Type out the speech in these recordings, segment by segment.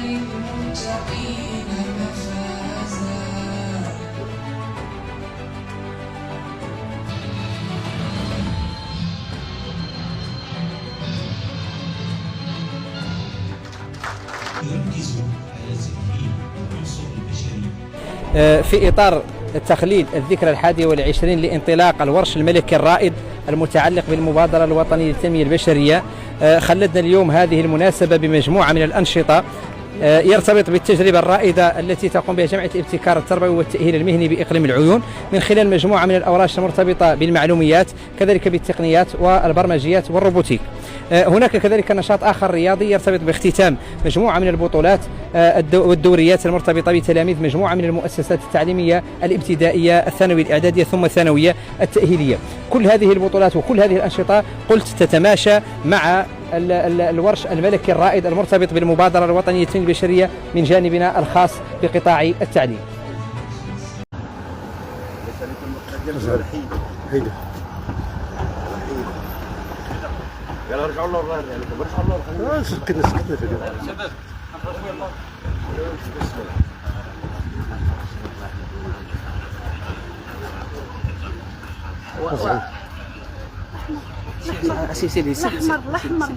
للمتقين مفازا. يركز على تأهيل العنصر البشري في إطار تخليد الذكرى 21 لانطلاق الورش الملكي الرائد المتعلق بالمبادرة الوطنية للتنمية البشرية، خلدنا اليوم هذه المناسبة بمجموعة من الأنشطة يرتبط بالتجربة الرائدة التي تقوم بها جمعية الابتكار التربوي والتأهيل المهني بإقليم العيون من خلال مجموعة من الأورش المرتبطة بالمعلوميات، كذلك بالتقنيات والبرمجيات والروبوتيك. هناك كذلك نشاط آخر رياضي يرتبط باختتام مجموعة من البطولات والدوريات المرتبطة بتلاميذ مجموعة من المؤسسات التعليمية الابتدائية الثانوية الإعدادية ثم الثانوية التأهيلية. كل هذه البطولات وكل هذه الأنشطة قلت تتماشى مع الورش الملكي الرائد المرتبط بالمبادرة الوطنية للتنمية البشرية من جانبنا الخاص بقطاع التعليم. يلا رجعوا للورا يعني رجعوا للورا سكتنا شباب سيدي الأحمر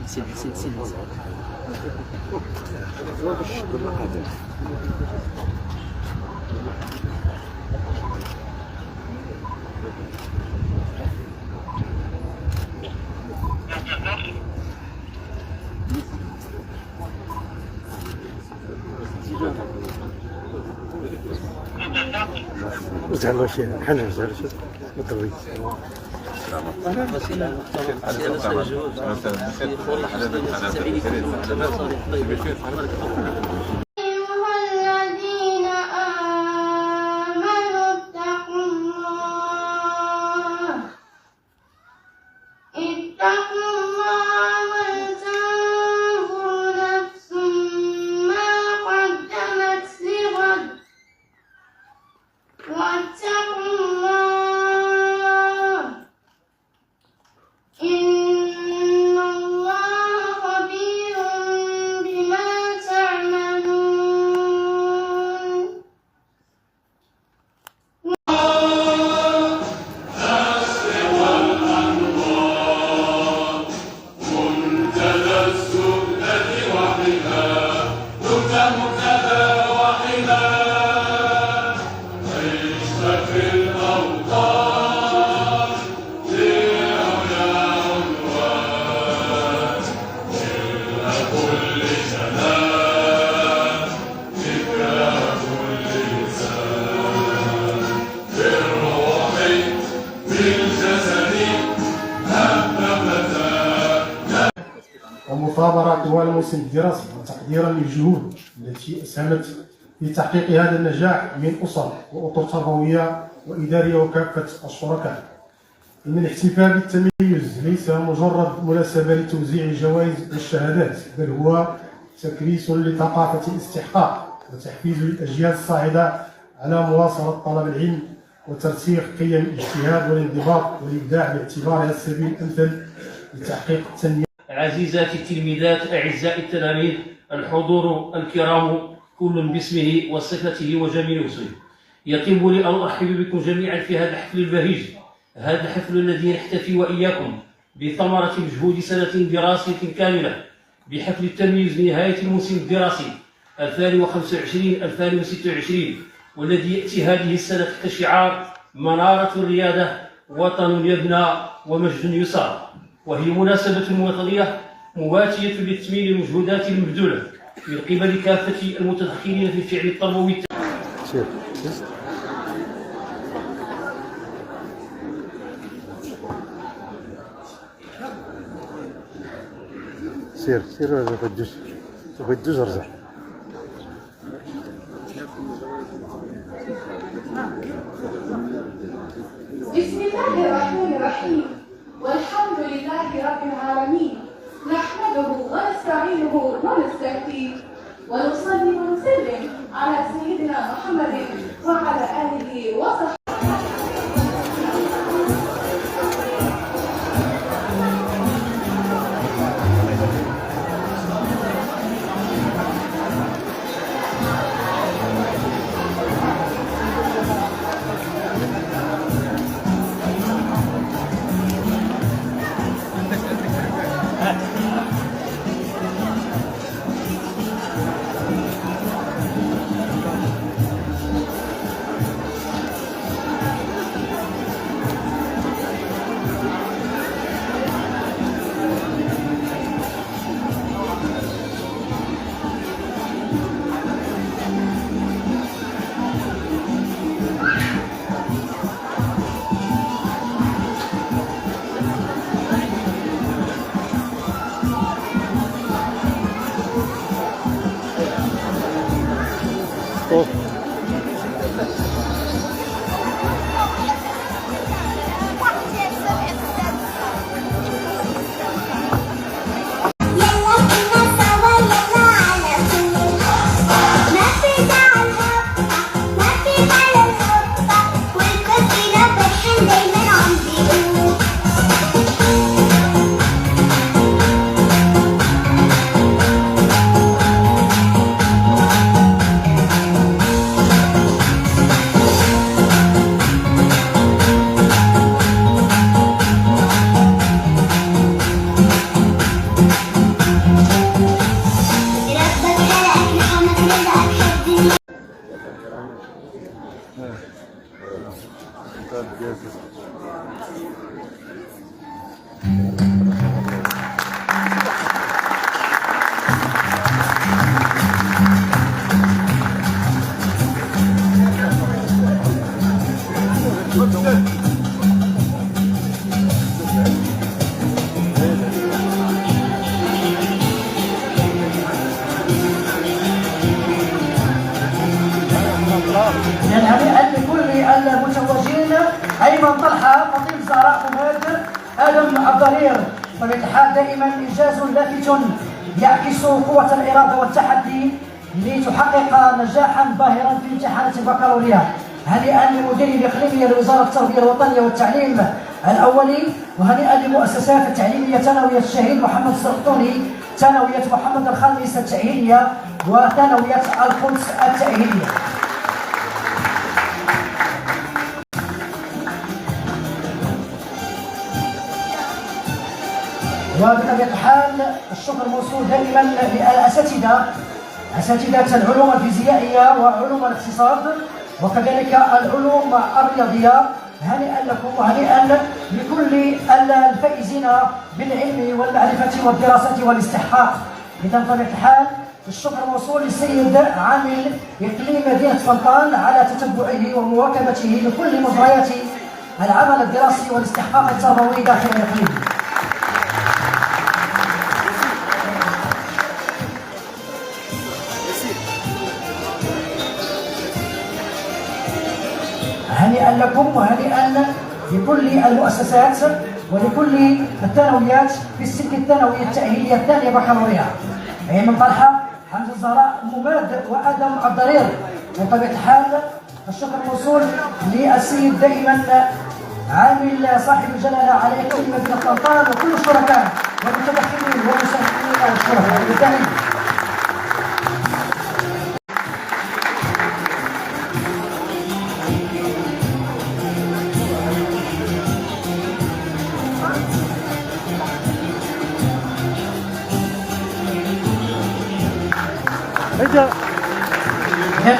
زعلوا شيء حنا زعلوا شيء مضرين ومثابرة طوال الموسم الدراسي وتقديرا للجهود التي أسهمت في تحقيق هذا النجاح من أسر وأطر تربوية وإدارية وكافة الشركاء. إن الاحتفال بالتميز ليس مجرد مناسبة لتوزيع الجوائز والشهادات، بل هو تكريس لثقافة الاستحقاق وتحفيز الأجيال الصاعدة على مواصلة طلب العلم وترسيخ قيم الاجتهاد والانضباط والإبداع باعتبارها السبيل الأمثل لتحقيق التنمية. عزيزات التلميذات، أعزائي التلاميذ، الحضور الكرام كل باسمه وصفته وجميل وصفه، يطيب لي أن أرحب بكم جميعا في هذا الحفل البهيج، هذا الحفل الذي نحتفي وإياكم بثمرة مجهود سنة دراسية كاملة بحفل التمييز لنهاية الموسم الدراسي 2025-2026، والذي يأتي هذه السنة تحت شعار منارة الريادة وطن يبنى ومجد يسار، وهي مناسبة وطنية مواتية لتثمين المجهودات المبذولة من قبل كافة المتدخلين في الفعل التربوي. سير بدوش رجع ونزكي ونصلي ونسلم على سيدنا محمد وعلى آله وصحبه. هنيئا لكل المتوجين ايمن طلحه، فطيم زهراء حماد، ادم الضرير. بطبيعه الحال دائما انجاز لافت يعكس قوه الاراده والتحدي لتحقق نجاحا باهرا في امتحانات البكالوريا. هنيئا لمدير الاقليميه لوزاره التربيه الوطنيه والتعليم الاولي، وهنيئا لمؤسسات التعليميه ثانويه الشهيد محمد السرطوني، ثانويه محمد الخامس التاهيليه، وثانويه القدس التاهيليه. وبطبيعة الحال الشكر موصول دائما للأساتذة، أساتذة العلوم الفيزيائية وعلوم الاقتصاد وكذلك العلوم الرياضية. هنيئا لكم وهنيئا لكل الفائزين بالعلم والمعرفة والدراسة والاستحقاق. إذا بطبيعة الحال الشكر موصول للسيد عامل إقليم مدينة فنطان على تتبعه ومواكبته لكل مجريات العمل الدراسي والاستحقاق التربوي داخل الإقليم. هنيئا لكم وهنيئا لكل المؤسسات ولكل الثانويات في السن الثانوي التأهيلية الثانية بكالوريا. أيمن طلحة، حمزة الزهراء، مماد، وآدم الضرير. بطبيعة الحال الشكر موصول للسيد دائما عامل صاحب الجلالة على إقليم مدينة طنطا وكل الشركاء والمتدخلين والمساهمين والشركاء والمتابعين.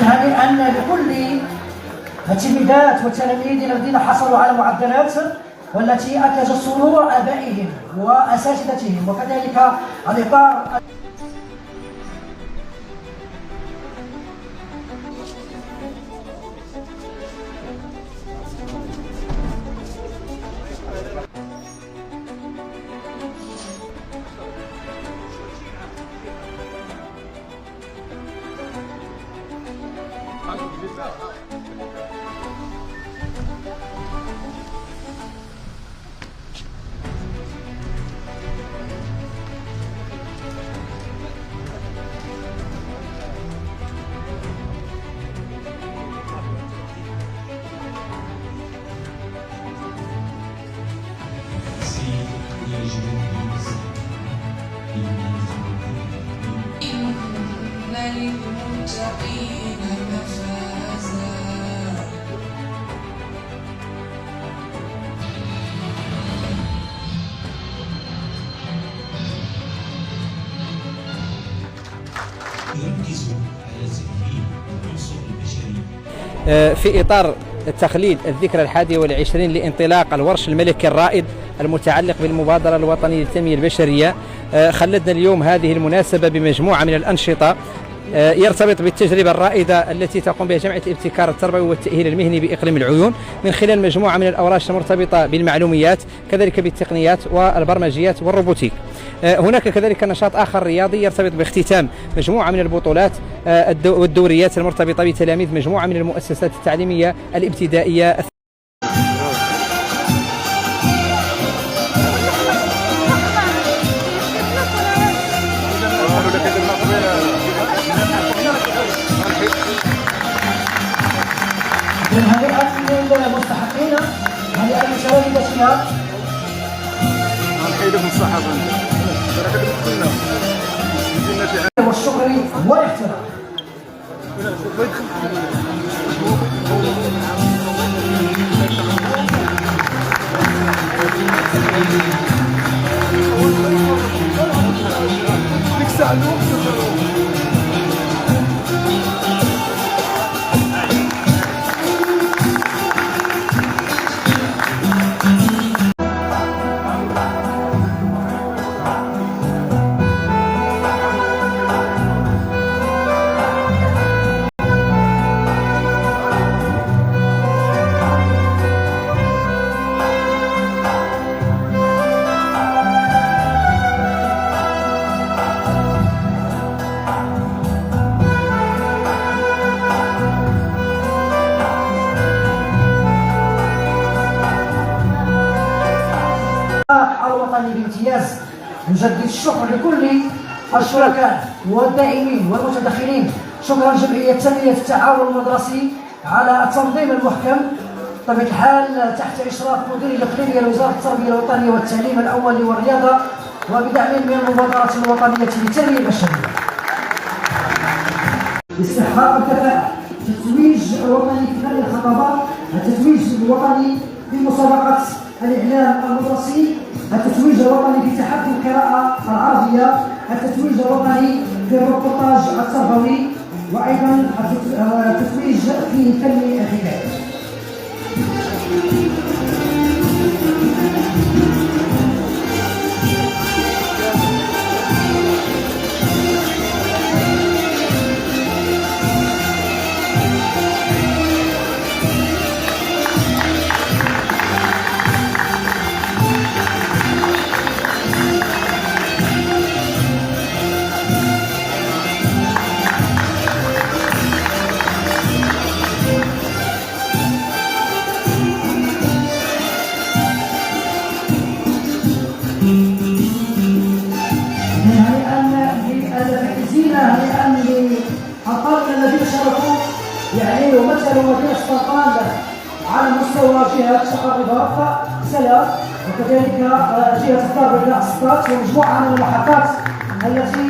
هنيئا لكل التلميذات والتلاميذ الذين حصلوا على معدلات والتي أكلت سرور آبائهم وأساتذتهم، وكذلك الإطار للمتقين مفازا. يركز على تأهيل العنصر البشري في إطار التخليد الذكرى 21 لانطلاق الورش الملكي الرائد المتعلق بالمبادرة الوطنية للتنمية البشرية، خلدنا اليوم هذه المناسبة بمجموعة من الأنشطة يرتبط بالتجربة الرائدة التي تقوم بها جمعية الابتكار التربوي والتأهيل المهني بإقليم العيون من خلال مجموعة من الأوراش المرتبطة بالمعلوميات، كذلك بالتقنيات والبرمجيات والروبوتيك. هناك كذلك نشاط آخر رياضي يرتبط باختتام مجموعة من البطولات والدوريات المرتبطة بتلاميذ مجموعة من المؤسسات التعليمية الابتدائية. هنيئا للمستحقين، هنيئا لشباب والشكر والاحترام. الوطني بامتياز. نجدد الشكر لكل الشركاء والداعمين والمتدخلين. شكرا جمعية تنمية التعاون المدرسي على التنظيم المحكم بطبيعة الحال تحت إشراف مدير الإقليمي لوزارة التربية الوطنية والتعليم الأول والرياضة وبدعم من المبادرة الوطنية للتنمية البشرية. استحقاق الكفاءة، التتويج الوطني في فن الخطابات، التتويج الوطني في مسابقة الإعلام المدرسي، التتويج الوطني في تحدي القراءة العربية، التتويج الوطني في الريبورتاج التربوي، وأيضا التتويج في فن الحكاية. الذين شاركوا يعني ومثلوا مدينة طنطا على مستوى جهة الرباط سلا وكذلك جهة الدار البيضاء السطات ومجموعة من المحطات التي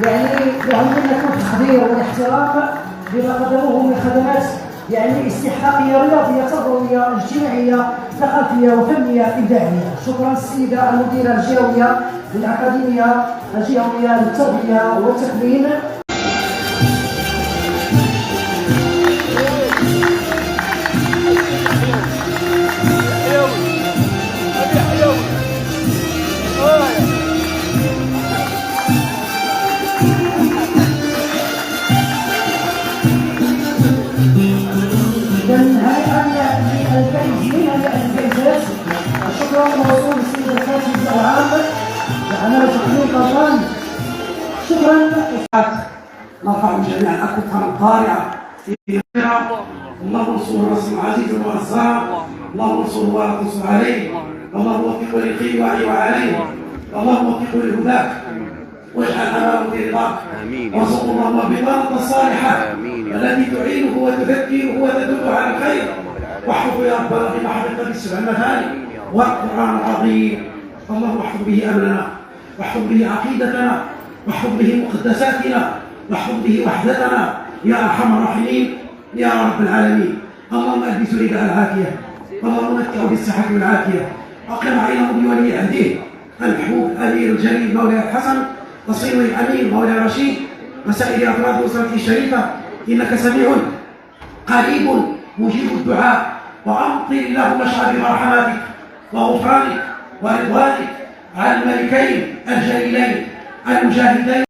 يعني يهمنا التقدير والاحترام بما قدموه من خدمات يعني استحقاقية رياضية تربوية اجتماعية ثقافية وفنية إبداعية. شكرا السيدة المديرة الجهوية للأكاديمية الجهوية للتربية والتكوين. شكرا موصول السيد الكاتب العام لعمل تقنين طنطا. شكرا. نرفع جميعا أكثر القارعة في الخيرة. اللهم انصر رسم عزيز وعزام، اللهم انصر ولا تنصر عليه، اللهم وفقه للخير وعليه، اللهم وفقه لهداك واجعل امامه برضاك. وارزقه اللهم البطانة الصالحة التي تعينه وتذكره وتدل على الخير. واحفظه يا رب في محبة السبع المثاني والقرآن العظيم. اللهم احفظ به امننا، واحفظ به عقيدتنا، واحفظ به مقدساتنا، واحفظ به وحدتنا يا ارحم الراحمين يا رب العالمين. اللهم البس رداء العافيه، اللهم متعه بالصحه والعافيه، اقم عينه بولي عهده المحبوب الامير الجليل مولاي الحسن وصينه الامين مولاي رشيد وسائر افراد اسرته الشريفه، انك سميع قريب مجيب الدعاء. وامطر اللهم اشعر برحماتك وغفرانك ورضوانك على الملكين الجليلين المجاهدين.